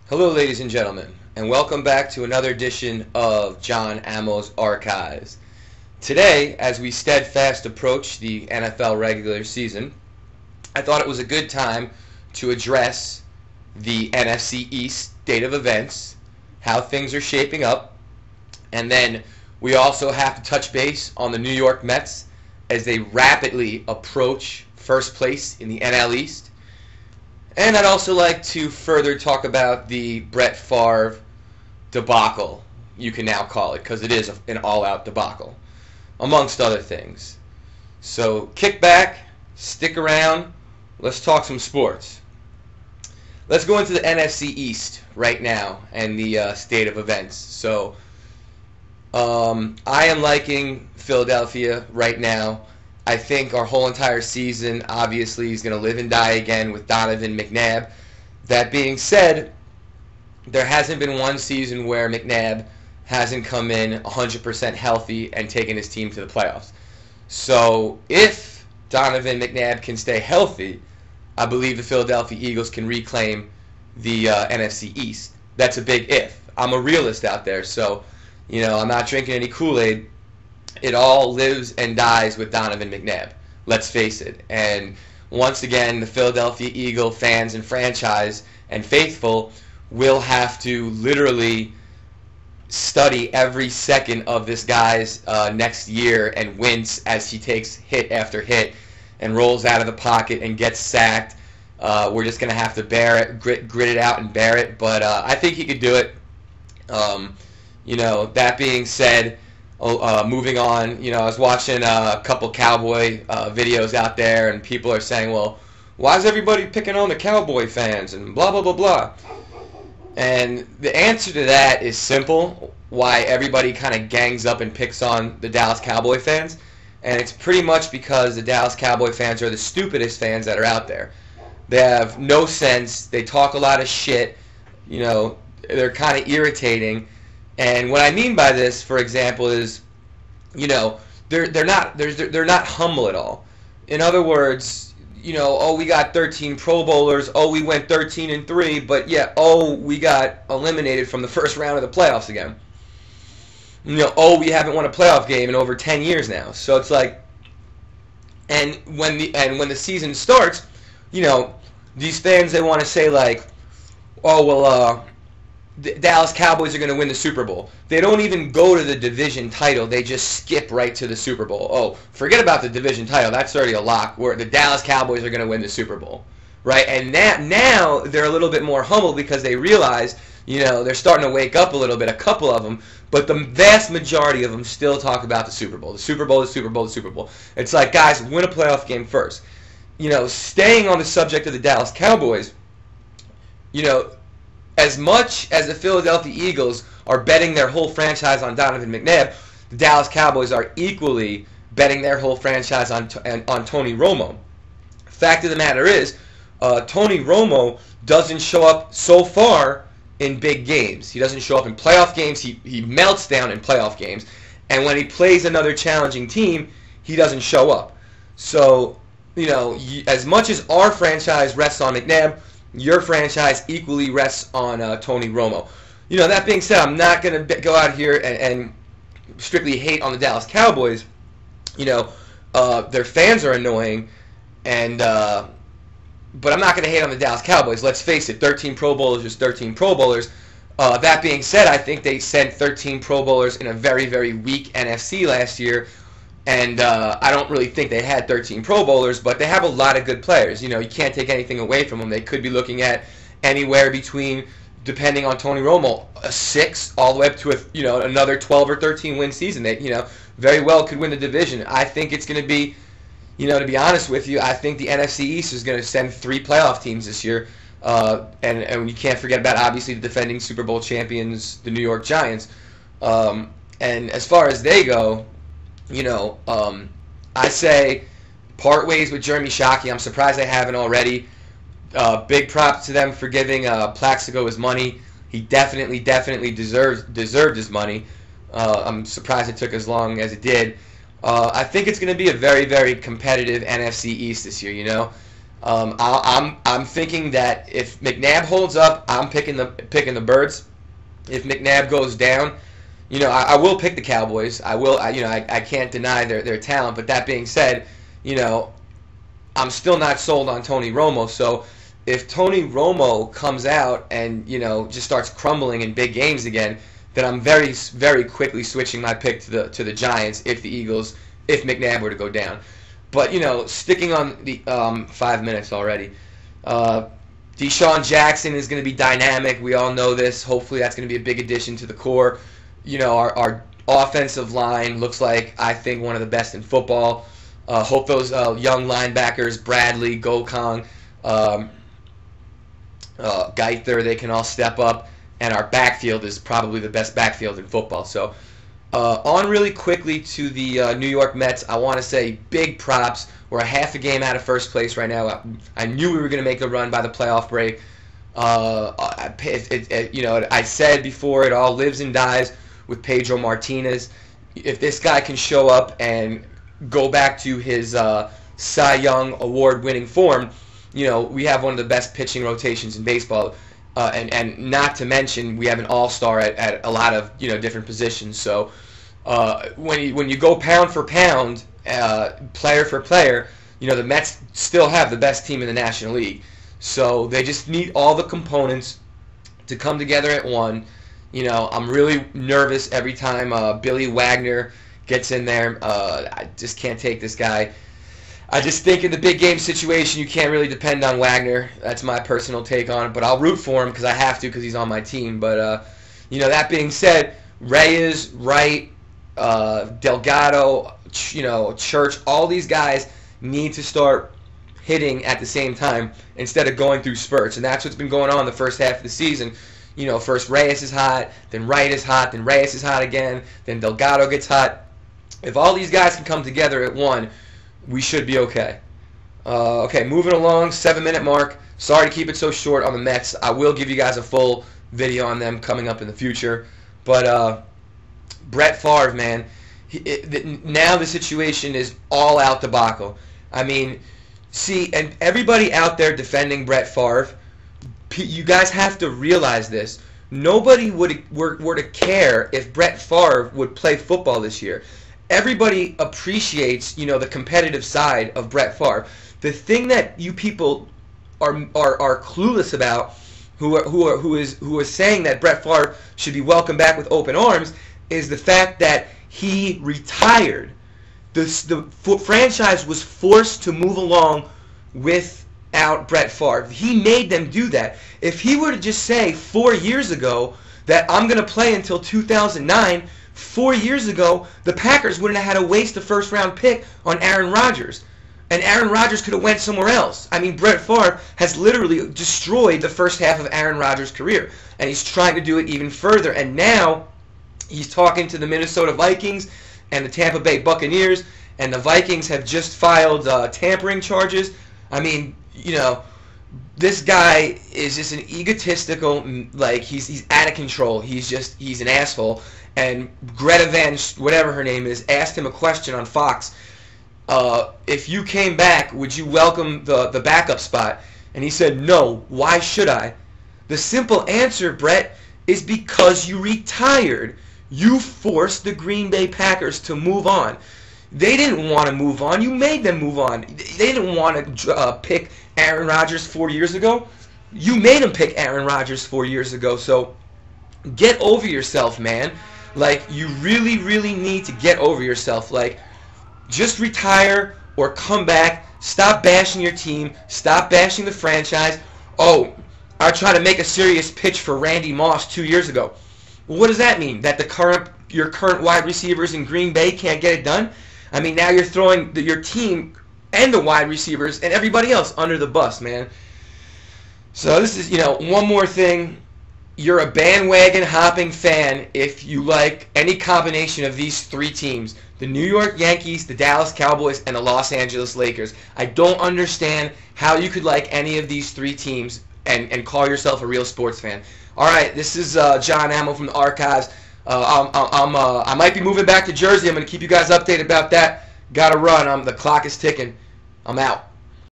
Hello, ladies and gentlemen, and welcome back to another edition of John Amo's Archives. Today, as we steadfast approach the NFL regular season, I thought it was a good time to address the NFC East state of events, how things are shaping up, and then we also have to touch base on the New York Mets as they rapidly approach first place in the NL East. And I'd also like to further talk about the Brett Favre debacle, you can now call it, because it is an all-out debacle, amongst other things. So kick back, stick around, let's talk some sports. Let's go into the NFC East right now and the state of events. So I am liking Philadelphia right now. I think our whole entire season, obviously, is going to live and die again with Donovan McNabb. That being said, there hasn't been one season where McNabb hasn't come in 100% healthy and taken his team to the playoffs. So if Donovan McNabb can stay healthy, I believe the Philadelphia Eagles can reclaim the NFC East. That's a big if. I'm a realist out there, so I'm not drinking any Kool-Aid. It all lives and dies with Donovan McNabb. Let's face it. And once again, the Philadelphia Eagle fans and franchise and faithful will have to literally study every second of this guy's next year and wince as he takes hit after hit and rolls out of the pocket and gets sacked. We're just going to have to bear it, grit it out and bear it. But I think he could do it. That being said, moving on, I was watching a couple Cowboy videos out there, and people are saying, well, why is everybody picking on the Cowboy fans and blah, blah, blah, blah. And the answer to that is simple, why everybody kind of gangs up and picks on the Dallas Cowboy fans. And it's pretty much because the Dallas Cowboy fans are the stupidest fans that are out there. They have no sense. They talk a lot of shit. They're kind of irritating. And what I mean by this, for example, is, they're not humble at all. In other words, we got 13 Pro Bowlers, we went 13-3, but yeah, we got eliminated from the first round of the playoffs again. We haven't won a playoff game in over 10 years now. So it's like, and when the season starts, these fans, they want to say like, the Dallas Cowboys are going to win the Super Bowl. They don't even go to the division title. They just skip right to the Super Bowl. Forget about the division title. That's already a lock. Where the Dallas Cowboys are going to win the Super Bowl, right? And now they're a little bit more humble because they realize, they're starting to wake up a little bit, a couple of them, but the vast majority of them still talk about the Super Bowl. The Super Bowl, the Super Bowl, the Super Bowl. It's like, guys, win a playoff game first. Staying on the subject of the Dallas Cowboys, as much as the Philadelphia Eagles are betting their whole franchise on Donovan McNabb, the Dallas Cowboys are equally betting their whole franchise on Tony Romo. Fact of the matter is, Tony Romo doesn't show up so far in big games. He doesn't show up in playoff games. He melts down in playoff games. And when he plays another challenging team, he doesn't show up. So, as much as our franchise rests on McNabb, your franchise equally rests on Tony Romo. That being said, I'm not going to go out here and strictly hate on the Dallas Cowboys. Their fans are annoying, but I'm not going to hate on the Dallas Cowboys. Let's face it, 13 Pro Bowlers is 13 Pro Bowlers. That being said, I think they sent 13 Pro Bowlers in a very, very weak NFC last year. And I don't really think they had 13 Pro Bowlers, but they have a lot of good players. You can't take anything away from them. They could be looking at anywhere between, depending on Tony Romo, a 6 all the way up to another 12 or 13 win season. They very well could win the division. I think it's going to be, to be honest with you, I think the NFC East is going to send 3 playoff teams this year. And you can't forget about, obviously, the defending Super Bowl champions, the New York Giants. And as far as they go, I say part ways with Jeremy Shockey. I'm surprised they haven't already. Big props to them for giving Plaxico his money. He definitely deserved his money. I'm surprised it took as long as it did. I think it's going to be a very, very competitive NFC East this year, I'm thinking that if McNabb holds up, I'm picking the Birds. If McNabb goes down, I will pick the Cowboys. I can't deny their talent. But that being said, I'm still not sold on Tony Romo. So if Tony Romo comes out and just starts crumbling in big games again, then I'm very, very quickly switching my pick to the Giants if McNabb were to go down. But sticking on the 5 minutes already. Deshaun Jackson is going to be dynamic. We all know this. Hopefully that's going to be a big addition to the core. Our offensive line looks like, I think, one of the best in football. Hope those young linebackers, Bradley, Gokong, Geither, they can all step up. And our backfield is probably the best backfield in football. So on really quickly to the New York Mets, I want to say big props. We're a half a game out of first place right now. I knew we were going to make a run by the playoff break. I said before, it all lives and dies with Pedro Martinez. If this guy can show up and go back to his Cy Young award-winning form, we have one of the best pitching rotations in baseball. And not to mention, we have an all-star at a lot of different positions. So when you go pound for pound, player for player, the Mets still have the best team in the National League. So they just need all the components to come together at one. I'm really nervous every time Billy Wagner gets in there. I just can't take this guy. I just think in the big game situation, you can't really depend on Wagner. That's my personal take on it. But I'll root for him because I have to because he's on my team. But, that being said, Reyes, Wright, Delgado, Church, all these guys need to start hitting at the same time instead of going through spurts. And that's what's been going on the first half of the season. First Reyes is hot, then Wright is hot, then Reyes is hot again, then Delgado gets hot. If all these guys can come together at one, we should be okay. Okay, moving along, 7-minute mark. Sorry to keep it so short on the Mets. I will give you guys a full video on them coming up in the future. But Brett Favre, man, now the situation is all out debacle. I mean, see, and everybody out there defending Brett Favre, you guys have to realize this. Nobody were to care if Brett Favre would play football this year. Everybody appreciates, the competitive side of Brett Favre. The thing that you people are clueless about, who is saying that Brett Favre should be welcomed back with open arms, is the fact that he retired. The franchise was forced to move along without Brett Favre. He made them do that. If he were to just say 4 years ago that I'm going to play until 2009. 4 years ago, the Packers wouldn't have had to waste a first-round pick on Aaron Rodgers. And Aaron Rodgers could have went somewhere else. I mean, Brett Favre has literally destroyed the first half of Aaron Rodgers' career. And he's trying to do it even further. And now he's talking to the Minnesota Vikings and the Tampa Bay Buccaneers. And the Vikings have just filed tampering charges. I mean, this guy is just an egotistical, he's out of control. He's an asshole. And Greta Van, whatever her name is, asked him a question on Fox. If you came back, would you welcome the backup spot? And he said, no. Why should I? The simple answer, Brett, is because you retired. You forced the Green Bay Packers to move on. They didn't want to move on. You made them move on. They didn't want to pick Aaron Rodgers 4 years ago. You made them pick Aaron Rodgers 4 years ago. So get over yourself, man. You really, really need to get over yourself. Just retire or come back. Stop bashing your team. Stop bashing the franchise. Oh, I tried to make a serious pitch for Randy Moss 2 years ago. Well, what does that mean? That your current wide receivers in Green Bay can't get it done? I mean, now you're throwing your team and the wide receivers and everybody else under the bus, man. So this is, one more thing. You're a bandwagon hopping fan if you like any combination of these three teams. The New York Yankees, the Dallas Cowboys, and the Los Angeles Lakers. I don't understand how you could like any of these three teams and call yourself a real sports fan. All right, this is John Hamill from the Archives. I might be moving back to Jersey. I'm going to keep you guys updated about that. Got to run. The clock is ticking. I'm out.